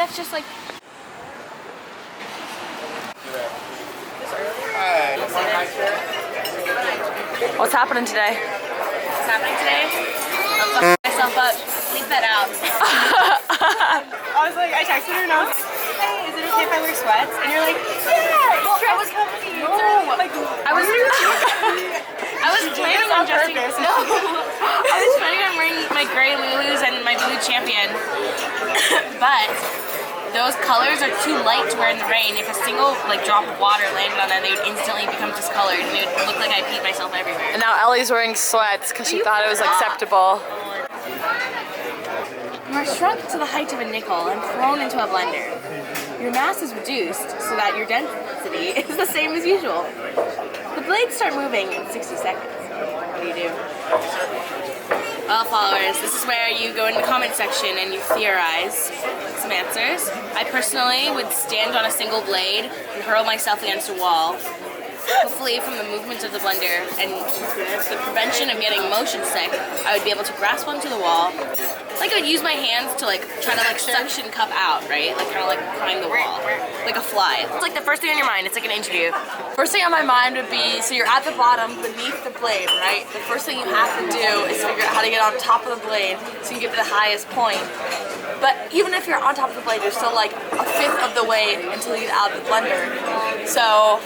that's just like... What's happening today? What's happening today? I'm fucking myself up. Leave that out. I was like, I texted her and I was like, hey, is it okay if I wear sweats? And you're like, yeah, well, I was company. No, like, I was planning on dressing. No, I was planning on wearing my gray Lulus and my blue Champion, but those colors are too light to wear in the rain. If a single like drop of water landed on them, they would instantly become discolored and it would look like I peed myself everywhere. And now Ellie's wearing sweats because she thought it was acceptable. You are shrunk to the height of a nickel and thrown into a blender. Your mass is reduced so that your density is the same as usual. The blades start moving in 60 seconds. What do you do? Well, followers, this is where you go in the comment section and you theorize some answers. I personally would stand on a single blade and hurl myself against a wall. Hopefully from the movement of the blender and the prevention of getting motion sick, I would be able to grasp onto the wall. Like I would use my hands to like try to like suction cup out, right? Like kind of like climb the wall, like a fly. It's like the first thing on your mind. It's like an interview. First thing on my mind would be, so you're at the bottom beneath the blade, right? The first thing you have to do is figure out how to get on top of the blade so you can get to the highest point. But even if you're on top of the blade, you're still like a fifth of the way until you get out of the blender. So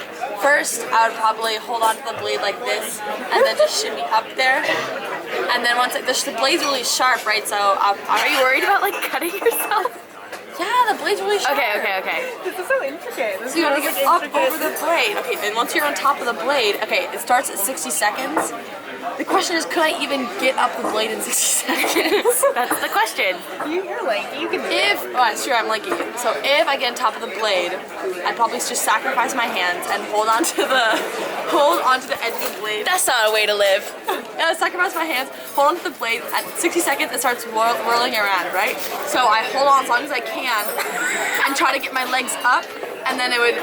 first, I would probably hold on to the blade like this and then just shimmy up there. And then once the blade's really sharp, right? So are you worried about like cutting yourself? Yeah, the blade's really sharp. Okay. this is so intricate. So you gotta get up over the blade. Okay, then once you're on top of the blade, okay, it starts at 60 seconds. The question is, could I even get up the blade in 60 seconds? That's the question. You're lanky, you can do If, oh, sure, I'm lanky. So if I get on top of the blade, I'd probably just sacrifice my hands and hold onto the edge of the blade. That's not a way to live. Yeah, sacrifice my hands, hold onto the blade. At 60 seconds, it starts whirling around, right? So I hold on as long as I can and try to get my legs up, and then it would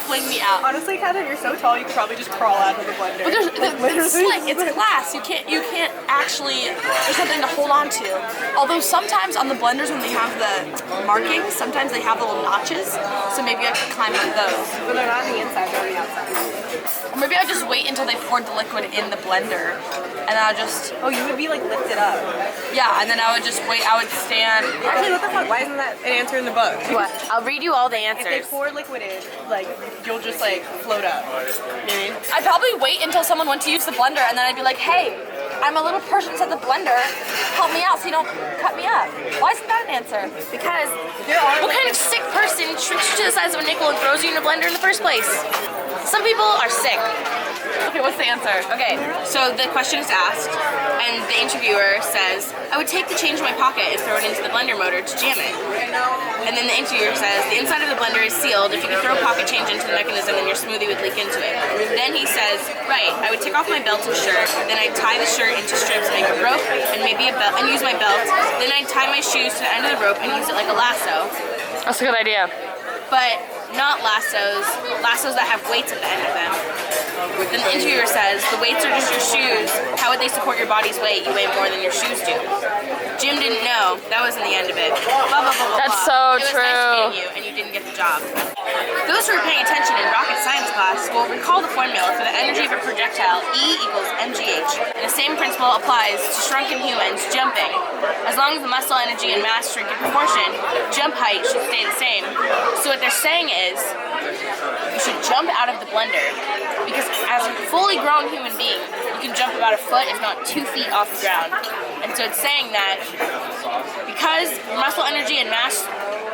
fling me out. Honestly, Katherine, you're so tall, you could probably just crawl out of the blender. But it's slick, it's glass. You can't actually, there's something to hold on to. Although sometimes on the blenders when they have the markings, sometimes they have little notches. So maybe I could climb up those. But they're not on the inside, they're on the outside. Or maybe I just wait until they poured the liquid in the blender. And then I'll just... Oh, you would be like lifted up. Yeah, and then I would just wait, I would stand... Actually, what the fuck? Why isn't that an answer in the book? What? I'll read you all the answers. If they pour liquid in, like, you'll just like float up. You know what I mean? I'd probably wait until someone went to use the blender and then I'd be like, hey, I'm a little person at the blender, help me out so you don't cut me up. Why isn't that an answer? Because what kind of sick person shrinks you to the size of a nickel and throws you in a blender in the first place? Some people are sick. Okay, what's the answer? Okay, so the question is asked, and the interviewer says, I would take the change in my pocket and throw it into the blender motor to jam it. And then the interviewer says, the inside of the blender is sealed. If you could throw pocket change into the mechanism, then your smoothie would leak into it. Then he says, right, I would take off my belt and shirt, then I'd tie the shirt into strips and make a rope, and maybe a belt, and use my belt. Then I'd tie my shoes to the end of the rope and use it like a lasso. That's a good idea. But not lassos that have weights at the end of them. Then the interviewer says, the weights are just your shoes. How would they support your body's weight? You weigh more than your shoes do. Jim didn't know. That wasn't the end of it. Blah, blah, blah, blah, That's blah. so It was true. nice meeting you, and you didn't get the job. Those who are paying attention in rocket science class will recall the formula for the energy of a projectile, E equals mgh. And the same principle applies to shrunken humans jumping. As long as the muscle energy and mass shrink in proportion, jump height should stay the same. So what they're saying is, you should jump out of the blender, because as a fully grown human being, you can jump about a foot, if not 2 feet off the ground. And so it's saying that because your muscle energy and mass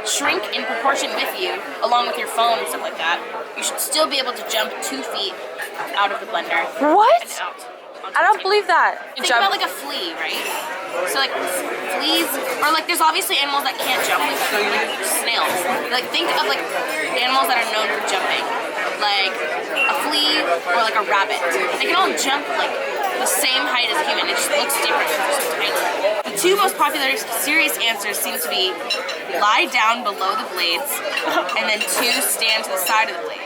shrink in proportion with you, along with your phone and stuff like that, you should still be able to jump 2 feet out of the blender. What? And out. I don't believe that. Think about like a flea, right? So like fleas, or like there's obviously animals that can't jump, like snails. Like think of like animals that are known for jumping, like a flea or like a rabbit. They can all jump like the same height as a human. It just looks different because they're so tiny. The two most popular serious answers seem to be lie down below the blades and then 2 stand to the side of the blades.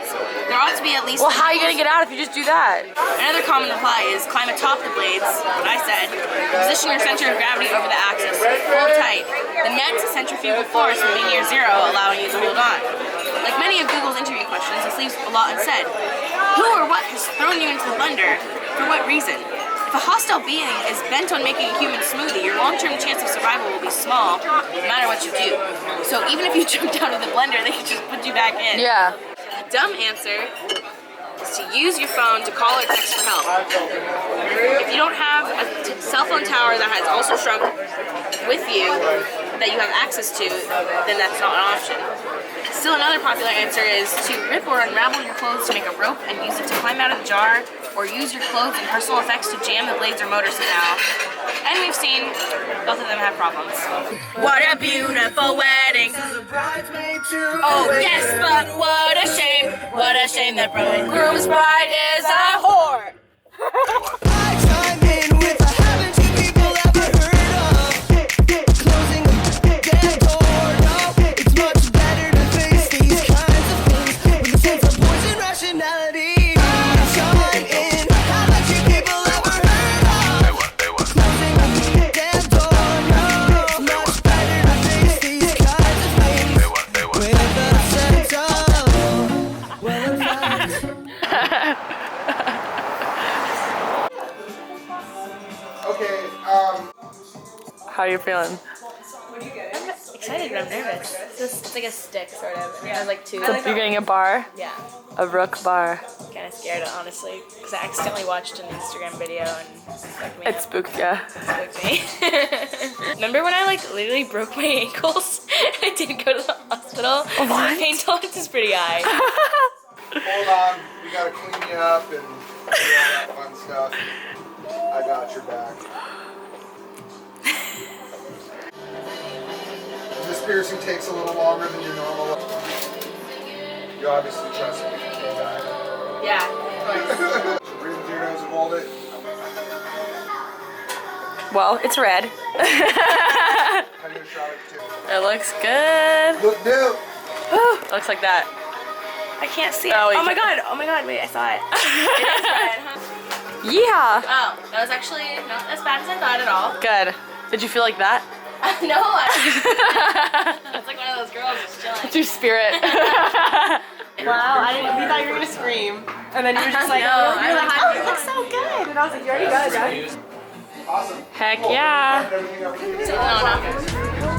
There ought to be at least... Well, how are you gonna get out if you just do that? Another common reply is climb atop the blades. What I said, position your center of gravity over the axis. Hold tight. The net centrifugal force from being near zero, allowing you to hold on. Like many of Google's interview questions, this leaves a lot unsaid. Who or what has thrown you into the blender? For what reason? If a hostile being is bent on making a human smoothie, your long-term chance of survival will be small, no matter what you do. So even if you jump down to the blender, they can just put you back in. Yeah. A dumb answer is to use your phone to call or text for help. If you don't have a cell phone tower that has also shrunk with you, that you have access to, then that's not an option. Still another popular answer is to rip or unravel your clothes to make a rope and use it to climb out of the jar, or use your clothes and personal effects to jam the blades or motor somehow. And we've seen both of them have problems. What a beautiful wedding! Oh yes, but what a shame! What a shame that bridegroom's bride is a whore! How are you feeling? I'm excited, but I'm nervous. It's like a stick, sort of. It has like two. You're getting a bar? Yeah. A rook bar. I'm kind of scared, honestly, because I accidentally watched an Instagram video and it spooked me. It spooked, yeah. It spooked me. Remember when I like literally broke my ankles? I didn't go to the hospital. What? Pain tolerance is pretty high. Hold on, we gotta clean you up and do all that fun stuff. I got your back. This piercing takes a little longer than your normal. You obviously trust me. Yeah, of course. Breathe into your nose and hold it. Well, it's red. I need a shot of it too. It looks good. Look new. Looks like that. I can't see it. Oh, Oh my god, wait, I saw it. It is red, huh? Yeah. Oh, that was actually not as bad as I thought at all. Good. Did you feel like that? No, it's like one of those girls just chilling. It's your spirit. Wow, we thought you were gonna scream. And then you were just like, No, you're like, I oh, you look so good. And I was like, you already got it, Jack. Awesome. Heck yeah. Everything up to you. No, not good.